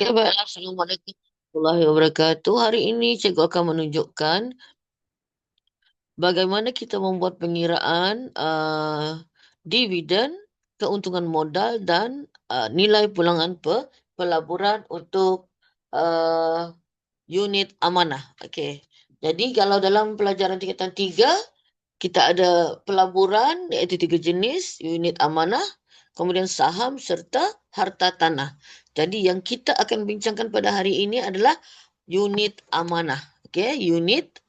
Okay, baiklah. Assalamualaikum warahmatullahi wabarakatuh. Hari ini cikgu akan menunjukkan bagaimana kita membuat pengiraan dividen, keuntungan modal dan nilai pulangan pelaburan untuk uh, unit amanah. Okey. Jadi kalau dalam pelajaran tingkatan 3 kita ada pelaburan iaitu 3 jenis, unit amanah, kemudian saham serta harta tanah. Jadi yang kita akan bincangkan pada hari ini adalah unit amanah. Okey, unit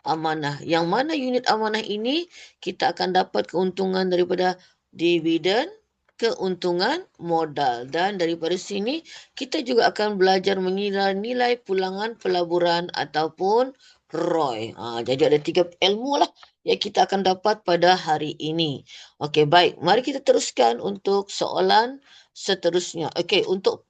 amanah. Yang mana unit amanah ini kita akan dapat keuntungan daripada dividen, keuntungan modal, dan daripada sini kita juga akan belajar mengira nilai pulangan pelaburan ataupun ROI. Jadi ada 3 ilmu lah yang kita akan dapat pada hari ini. Okey, baik. Mari kita teruskan untuk soalan seterusnya. Okey, untuk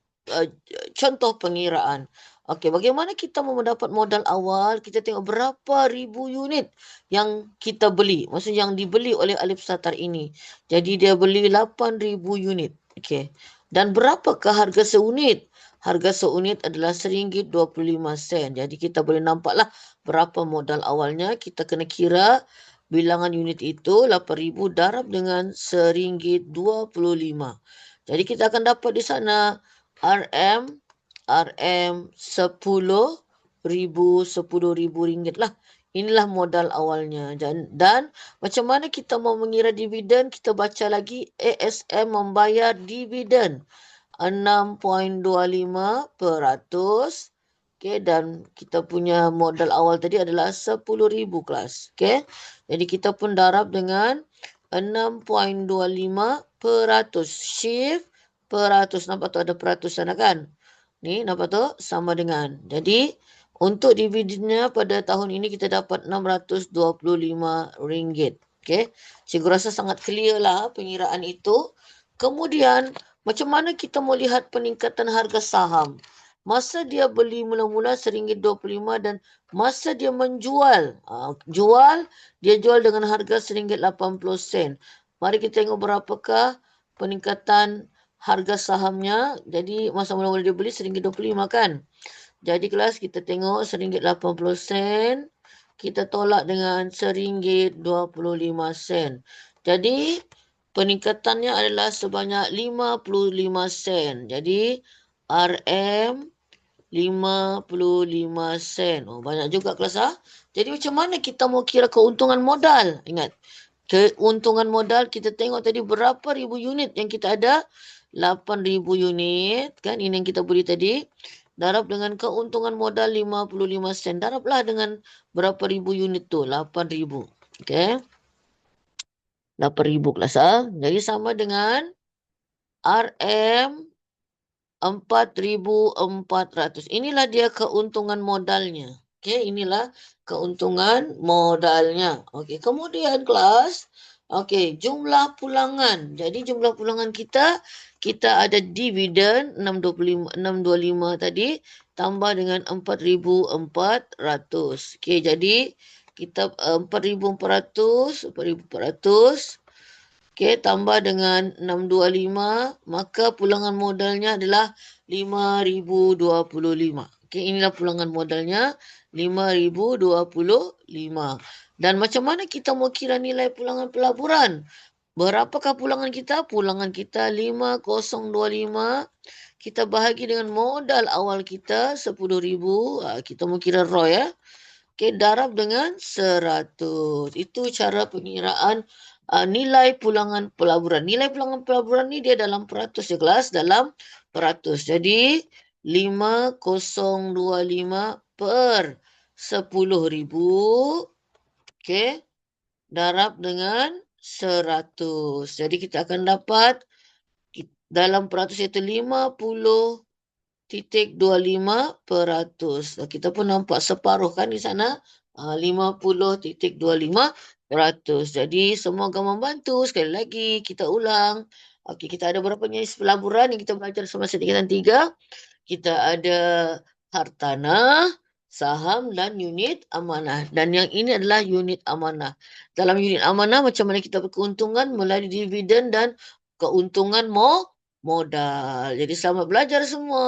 contoh pengiraan. Okey, bagaimana kita mau mendapat modal awal? Kita tengok berapa ribu unit yang kita beli. Maksudnya yang dibeli oleh Alif Satar ini. Jadi dia beli 8,000 unit. Okey. Dan berapakah harga seunit? Harga seunit adalah RM1.25. Jadi kita boleh nampaklah berapa modal awalnya. Kita kena kira bilangan unit itu 8,000 darab dengan RM1.25. Jadi kita akan dapat di sana RM 10,000 ringgit lah. Inilah modal awalnya. Dan macam mana kita mau mengira dividen? Kita baca lagi ASM membayar dividen 6.25%. Okay, dan kita punya modal awal tadi adalah 10,000 kelas. Okay. Jadi kita pun darab dengan 6.25%. Shift peratus. Nampak tu ada peratus sana kan? Ni nampak tu sama dengan. Jadi untuk dividennya pada tahun ini kita dapat RM625. Okey. Cikgu rasa sangat clear lah pengiraan itu. Kemudian macam mana kita mau lihat peningkatan harga saham? Masa dia beli mula-mula RM1.25 dan masa dia menjual. Dia jual dengan harga RM1.80. Mari kita tengok berapakah peningkatan harga sahamnya. Jadi masa mula-mula dia beli RM1.25 kan. Jadi kelas kita tengok RM1.80. Kita tolak dengan RM1.25. Jadi peningkatannya adalah sebanyak 55 sen. Jadi RM 55 sen. Oh, banyak juga kelas ha. Jadi macam mana kita mau kira keuntungan modal? Ingat, keuntungan modal kita tengok tadi berapa ribu unit yang kita ada. 8,000 unit kan, ini yang kita beli tadi. Darab dengan keuntungan modal 55 sen. Darablah dengan berapa ribu unit tu? 8,000. Okey. 8,000 kelas ha. Jadi sama dengan RM 4,400. Inilah dia keuntungan modalnya. Okey, inilah keuntungan modalnya. Okey, kemudian kelas, okey, jumlah pulangan. Jadi jumlah pulangan kita ada dividen 625 tadi tambah dengan 4,400. Okey, jadi kita 4,400, 4,400. Okey, tambah dengan 625, maka pulangan modalnya adalah 5,025. Okey, inilah pulangan modalnya 5,025. Dan macam mana kita mau kira nilai pulangan pelaburan? Berapakah pulangan kita? Pulangan kita 5,025. Kita bahagi dengan modal awal kita 10,000. Kita mau kira ROI ya. Okey, darab dengan 100. Itu cara pengiraan nilai pulangan pelaburan. Nilai pulangan pelaburan ni dia dalam peratus ya kelas, dalam peratus. Jadi 5,025 per 10,000. Okey, darab dengan 100. Jadi kita akan dapat dalam peratus iaitu 50.25%. Kita pun nampak separuh kan di sana. 50.25%. Jadi semoga membantu. Sekali lagi kita ulang. Okey, kita ada berapa jenis pelaburan yang kita belajar semasa tingkatan 3. Kita ada hartanah, saham dan unit amanah. Dan yang ini adalah unit amanah. Dalam unit amanah macam mana kita berkeuntungan melalui dividen dan keuntungan modal. Jadi selamat belajar semua.